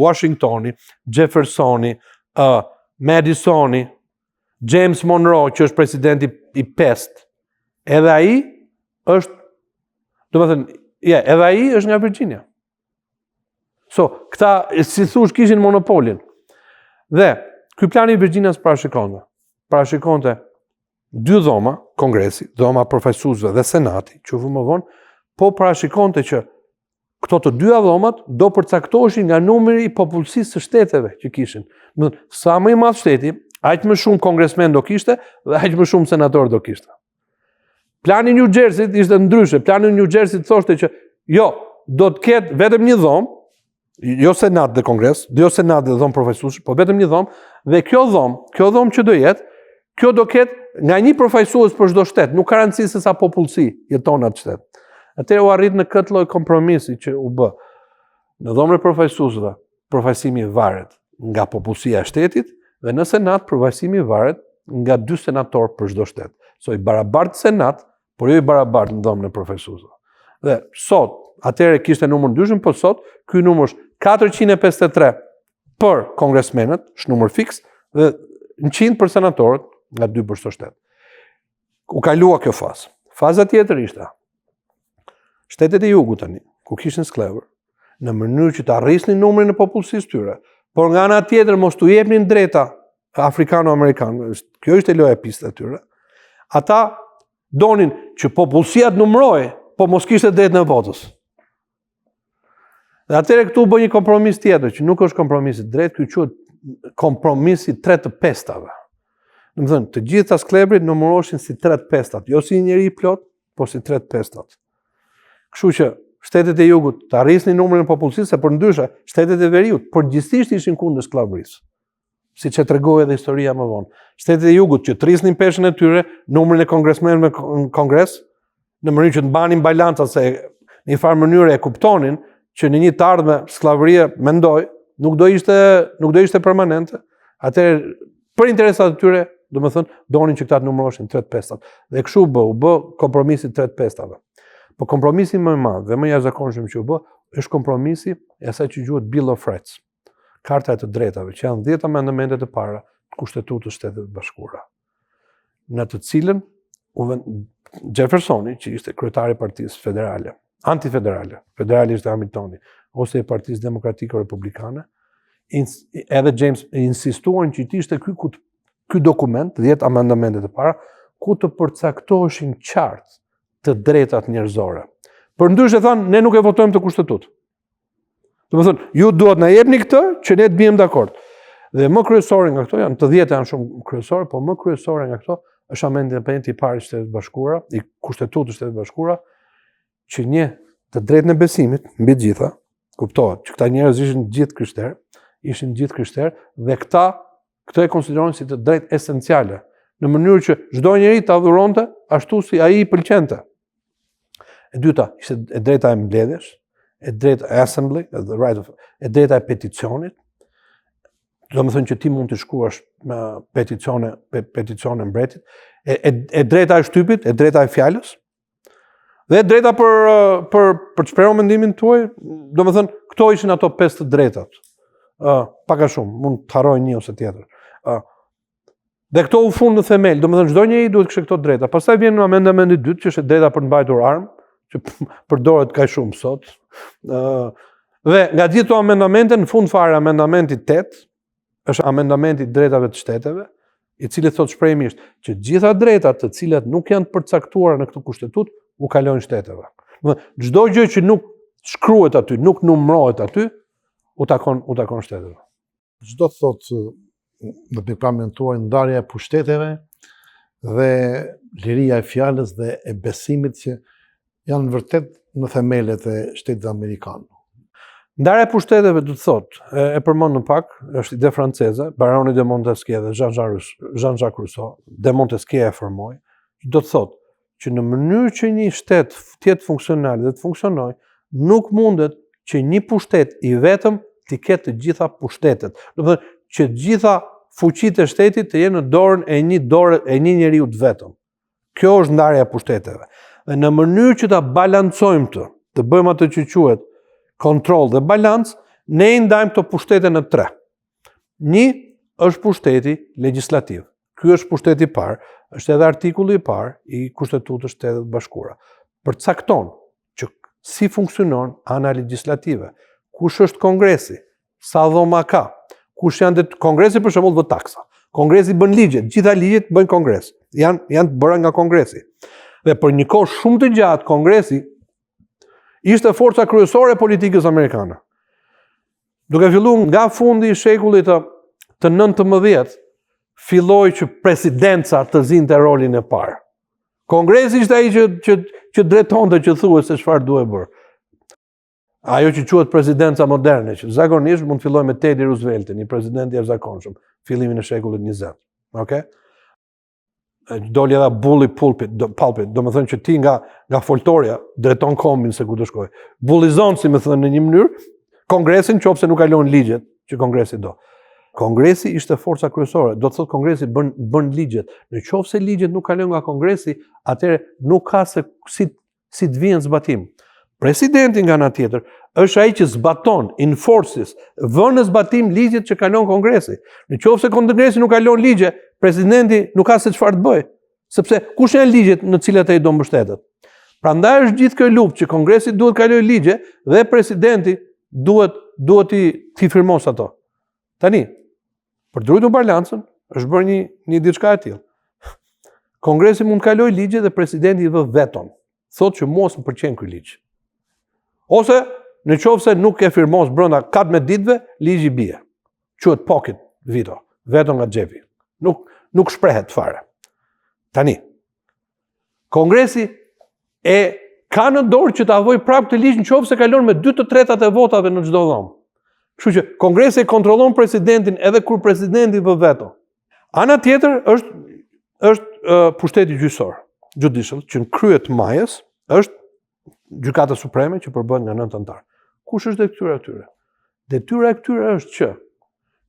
Washingtoni, Jeffersoni, Madisoni, James Monroe, që është presidenti i pest, edhe ai është, edhe ai është nga Virginia. So, këta, si thush, kishin monopolin. Dhe, ky plani i Virginias parashikonte 2 dhoma, kongresi, dhoma përfaqësuesve dhe senati, që më vonë, po parashikonte që këto të 2 dhomat do përcaktoheshin nga numri i popullsisë së shteteve që kishin. Sa më i madh shteti, aq më shumë kongresmen do kishte dhe aq më shumë senator do kishte. Plani i New Jersey ishte ndryshe. Plani i New Jersey thoshte që jo, do të ketë vetëm një dhomë, jo senat dhe kongres, jo senat dhe dhomë përfaqësues, po vetëm një dhomë, dhe kjo dhomë që do jetë, kjo do ketë nga një përfaqësues për çdo shtet, nuk ka rëndësi se sa popullsi jeton atë shtet. Atëherë u arrit në këtë lloj kompromisi që u bë. Në dhomën e përfaqësuesve, përfaqësimi varet nga popullsia e shtetit dhe në senat përfaqësimi varet nga 2 senator për çdo shtet. So i barabartë senat, por jo i barabartë në dhomën e përfaqësuesve. Dhe sot, atëherë kishte numër ndryshëm, po sot ky numër është 453 për kongresmenët, është numër fiks, dhe 100 për senatorët nga 2 për çdo shtet. U kalua kjo fazë. Faza tjetër ishte shtetet e jugut tani, ku kishin sklever, në mënyrë që të arrisnin numrin e popullsisë tyre, por nga ana tjetër mos t'u jepnin drejta afrikano-amerikanë, kjo ishte loja e pistë e tyre, ata donin që popullsia të numërohej, po mos kishte drejtë në votës. Dhe atëherë këtu bë një kompromis tjetër, që nuk është kompromisi drejt, ky quhet kompromisi 3 të pestave. Domethënë, të gjitha sklevrit numëroheshin si 3 të pestat, jo si një njeri plot, po si 3 të pestat. Kështu që shtetet e jugut të arrisnin numrin e popullsisë, por ndryshe shtetet e veriut përgjithsisht ishin kundër skllavërisë. Siç e tregoi edhe historia më vonë. Shtetet e jugut që trisnin peshën e tyre, numrin e kongresmenëve në kongres, në mënyrë që të mbanin balanca se në një farë mënyrë e kuptonin që në një të ardhme skllavëria mendoj nuk do ishte permanente. Atëherë për interesat e tyre, domethënë donin që këta të numëroheshin 3 të pestat. Dhe kështu u bë kompromisi 3 të pestave. Po kompromisi më i madh dhe më i jashtëzakonshëm që u bë është kompromisi e asaj që quhet Bill of Rights, Karta e të drejtave, që janë 10 amendamentet e para të Kushtetutës së Shtetit të Bashkuara, në të cilën Jeffersoni, që ishte kryetari i Partisë Federale, antifederale, federali ishte Hamiltoni, ose e Partisë Demokratike Republikane, edhe James insistuan që ishte ky dokument, 10 amendamentet e para, ku të përcaktoheshin qartë të drejtat njerëzore. Për ndryshe thanë, ne nuk e votojmë të kushtetutë. Domethënë, ju duhet na jepni këtë që ne të bijmë dakord. Dhe më kryesore nga këto janë, të 10 janë shumë kryesore, po më kryesore nga këto është amendamenti i parë i Shtetit Bashkuara, i Kushtetutës së Shtetit Bashkuara, që një të drejtën e besimit mbi të gjitha, kuptohet që këta njerëz ishin gjithë krishterë dhe këto e konsideronin si të drejtë esenciale, në mënyrë që çdo njeri ta adhuronte ashtu si ai i pëlqente. E dyta ishte e drejta e mbledhjes, e drejta e assembly, e drejta e peticionit. Domethënë që ti mund të shkruash me peticione mbretit, e drejta e shtypit, e drejta e fjalës, dhe e drejta për të shprehur mendimin tuaj. Domethënë këto ishin ato 5 të drejtat. Pak a shumë, mund të harroj një ose tjetër. Dhe këto u fund në themel, domethënë çdo njeri duhet të kishte këto drejta. Pastaj vjen në amendamenti i dytë, që është drejta për të mbajtur armë, që përdoret kaq shumë sot. Dhe nga gjithë këto amendamente, në fund fare amendamenti 8 është amendamenti i drejtave të shteteve, i cili thotë shprehimisht që gjitha drejtat të cilat nuk janë të përcaktuara në këtë kushtetutë u kalojnë shteteve. Domethënë çdo gjë që nuk shkruhet aty, nuk numërohet aty, u takon shteteve. Çdo thotë në pikpamjen tuaj ndarja e pushteteve dhe liria e fjalës dhe e besimit që janë vërtet në themelet e Shtetit Amerikan. Ndarja e pushteteve do të thotë, e përmend më pak, është ide franceze, Baroni de Montesquieu dhe Jean-Jacques Rousseau, de Montesquieu e formoi, do të thotë që në mënyrë që një shtet të jetë funksional dhe të funksionojë, nuk mundet që një pushtet i vetëm të ketë të gjitha pushtetet. Domethënë që të gjitha fuqitë e shtetit të jenë në dorën e një njeriu të vetëm. Kjo është ndarja e pushteteve. Dhe në mënyrë që ta balancojmë të bëjmë atë që quhet kontroll dhe balancë, Ne I ndajmë të pushtete në 3. Një është pushteti legjislativ. Ky është pushteti I parë, është edhe artikulli I parë I Kushtetutës së Shtetit Bashkuara. Përcakton që si funksionon ana legjislative, kush është kongresi, sa dhoma ka, kush janë kongresi për shembull vë taksa. Kongresi bën ligjet, gjitha ligjet bëjnë kongres. Janë të bëra nga kongresi. Dhe për një kohë shumë të gjatë kongresi ishte forca kryesore e politikës amerikane. Duke filluar nga fundi I shekullit të 19, filloi që presidenca të zinte rolin e parë. Kongresi ishte ai që drejtonte, që thuhet se çfarë duhet bërë. Ajo që quhet presidenca moderne, që zakonisht mund të fillojë me Teddy Rooseveltin, një president I jashtëzakonshëm, fillimin e shekullit 20. Okay? Doli edhe bully pulpit, do më thënë që ti nga foltoria drejton kombin se ku të shkoj. Bullizon, si më thënë në një mënyrë, kongresin qofse nuk kalon ligjet që kongresi do. Kongresi ishte forca kryesore, do të thotë kongresi bën ligjet. Në qofse ligjet nuk kalon nga kongresi, atëherë nuk ka se si të vijnë zbatim. Presidenti nga ana tjetër është ai që zbaton, enforces, vën në zbatim ligjet që kalon kongresi. Në qofse kongresi nuk kalon ligje, presidenti nuk ka se çfarë të bëjë, sepse kush janë ligjet në të cilat ai do mbështetet. Prandaj është gjithë kjo luftë që kongresi duhet kalojë ligje dhe presidenti duhet t'i firmos ato. Tani, për të ruajtur balancën, është bërë një diçka e tillë. Kongresi mund të kalojë ligje dhe presidenti I vë veton. Thotë që mos më pëlqen ky ligj. Ose në qoftë se nuk e firmos brenda 14 ditëve, ligji bie. Quhet pocket veto, veto nga xhepi. Nuk shprehet fare. Tani, kongresi ka në dorë që ta avojë prapë këtë ligj në qoftë se kalon me 2/3 e votave në çdo dhomë. Kështu që kongresi kontrollon presidentin edhe kur presidenti vë veto. Ana tjetër është pushteti gjyqësor, judicial, që në krye të majës është Gjykata Supreme që përbëhet nga 9 anëtar. Kush është detyra e tyre? Detyra e tyre është që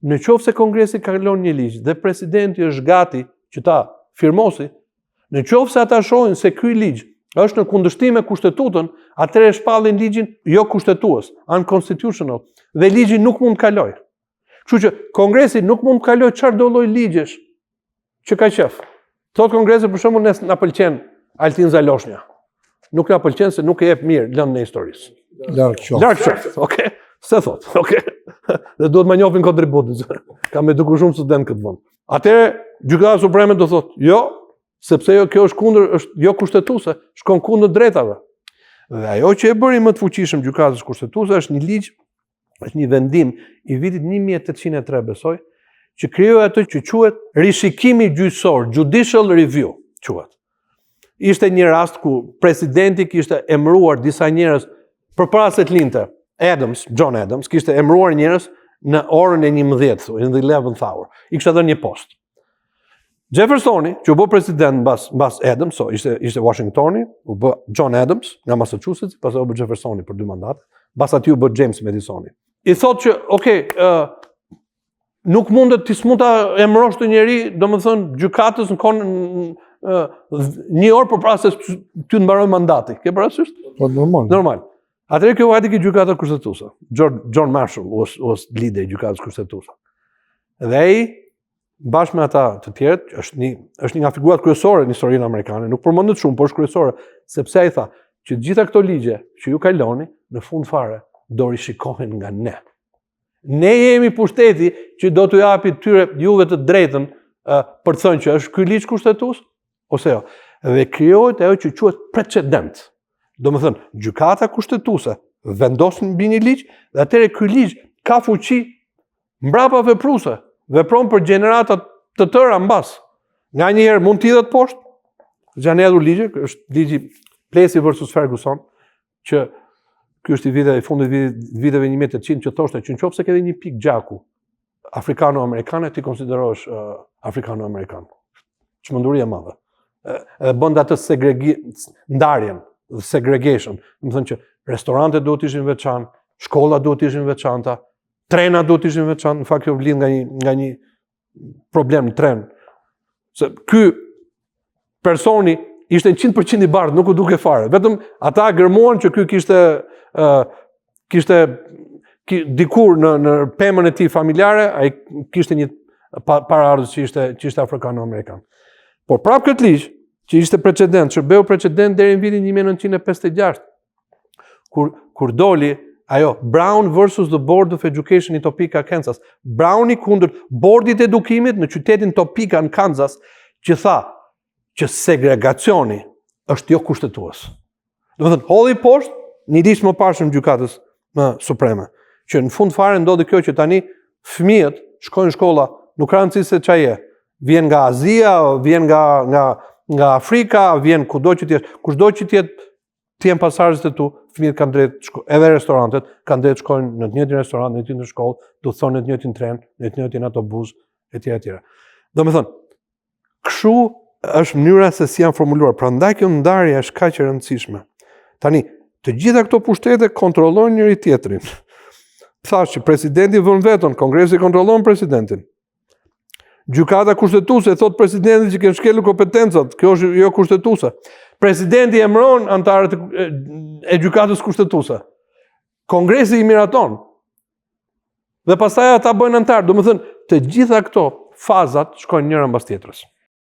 në qoftë se kongresi kalon një ligj dhe presidenti është gati që ta firmosi, në qoftë se ata shohin se ky ligj është në kundërshtim me kushtetutën, atëherë shpallin ligjin jo kushtetues, unconstitutional, dhe ligji nuk mund të kalojë. Kështu që kongresi nuk mund të kalojë çfarëdo lloj ligjesh që ka qef. Thot kongresi për shembull ne na pëlqen Altin Zaloshnja. Nuk na pëlqen se nuk e jep mirë lëndën e historisë. Larg qoftë. Okay. Se thot. Okay. Dhe duhet më njohin kontributin. Kam edukuar shumë student këtë vend. Atëherë Gjykata Supreme do thotë, jo, sepse kjo është kundër, është jo kushtetuese, shkon kundër drejtave. Dhe ajo që e bëri më të fuqishëm gjykatës kushtetuese është një ligj, është një vendim I vitit 1803 besoj, që krijoi atë që quhet rishikimi gjyqësor, judicial review quhet. Ishte një rast ku presidenti kishte emëruar disa njerëz përpara se të lindte. John Adams kishte emëruar njerëz në orën e 11, in the 11th hour. I kishte dhënë një post. Jeffersoni, që u bë president mbas Adams, ishte Washingtoni, u bë John Adams nga Massachusetts, pastaj u bë Jeffersoni për 2 mandate, mbas atij u bë James Madisoni. I thotë që, okay, nuk mundet ti s'mund ta emërosh të njeri, domethënë gjykatës në kohën një orë përpara se ty të mbaroj mandati. Ke parasysh? Po normal. Atëherë kjo vajti gjykata kushtetuese. John Marshall was leader I gjykatës kushtetuese. Dhe ai bashkë me ata të tjerët, është një nga figurat kryesore në historinë amerikane, nuk përmendet shumë, por është kryesore, sepse ai tha që gjitha këto ligje që ju kaloni, në fund fare do rishikohen nga ne. Ne jemi pushteti që do t'u japi tyre juve të drejtën për të thënë që është ky ligj kushtetues ose jo. Dhe krijohet ajo që quhet precedent. Domethënë, gjykata kushtetuese vendos mbi një ligj dhe atëherë ky ligj ka fuqi mbrapa vepruese, vepron për gjenerata të tëra mbas. Nganjëherë mund t'i hidhet poshtë. Janë hedhur ligje, është ligji Plessy versus Ferguson, që ky është I fundit viteve 1800 që thoshte që nëse ke një pikë gjaku afrikano-amerikane, ti konsiderohesh afrikano-amerikan. Çmenduri e madhe. Edhe bën atë ndarjen, segregation. Do të thonë që restorantet duhet të ishin veçantë, shkollat duhet të ishin veçanta, trenat duhet të ishin veçantë. Në fakt kjo vlen nga një problem në tren. Se ky personi ishte 100% I bardhë, nuk u duke fare. Vetëm ata gërmuan që ky kishte dikur në pemën e tij familjare, ai kishte një paraardhës që ishte afrikano-amerikan. Por prapë këtë ligj, që ishte precedent, shërbeu precedent deri në vitin 1956, kur doli ajo Brown versus the Board of Education in Topeka, Kansas. Browni kundër bordit edukimit në qytetin Topeka në Kansas, që tha që segregacioni është jo kushtetues. Domethënë, holli poshtë një ditë më parë në gjykatës supreme, që në fund fare ndodhi kjo që tani fëmijët shkojnë në shkolla, nuk ka rëndësi se çfarë je. Vjen nga Azia, vjen nga Afrika, vjen kudo që t'jesh, kushdo që të jenë pasazhet e tu, fëmijët kanë drejt, edhe restorantet kanë drejt shkojnë në të njëjtin restorant, në të njëjtin shkollë, do thonë në të njëjtin tren, në të njëjtin autobus, etj. etj. Domethënë, kështu është mënyra se si janë formuluar. Prandaj kjo ndarje është kaq e rëndësishme. Tani, të gjitha këto pushtete kontrollojnë njëri tjetrin. Thash që presidenti vën veton, kongresi kontrollon presidentin. Gjykata kushtetuese thot presidentit që kanë shkelur kompetencat, kjo është jo kushtetuese. Presidenti emëron anëtarët e gjykatës kushtetuese. Kongresi i miraton. Dhe pastaj ata bëjnë anëtar. Domethënë, të gjitha këto fazat shkojnë njëra mbas tjetrës.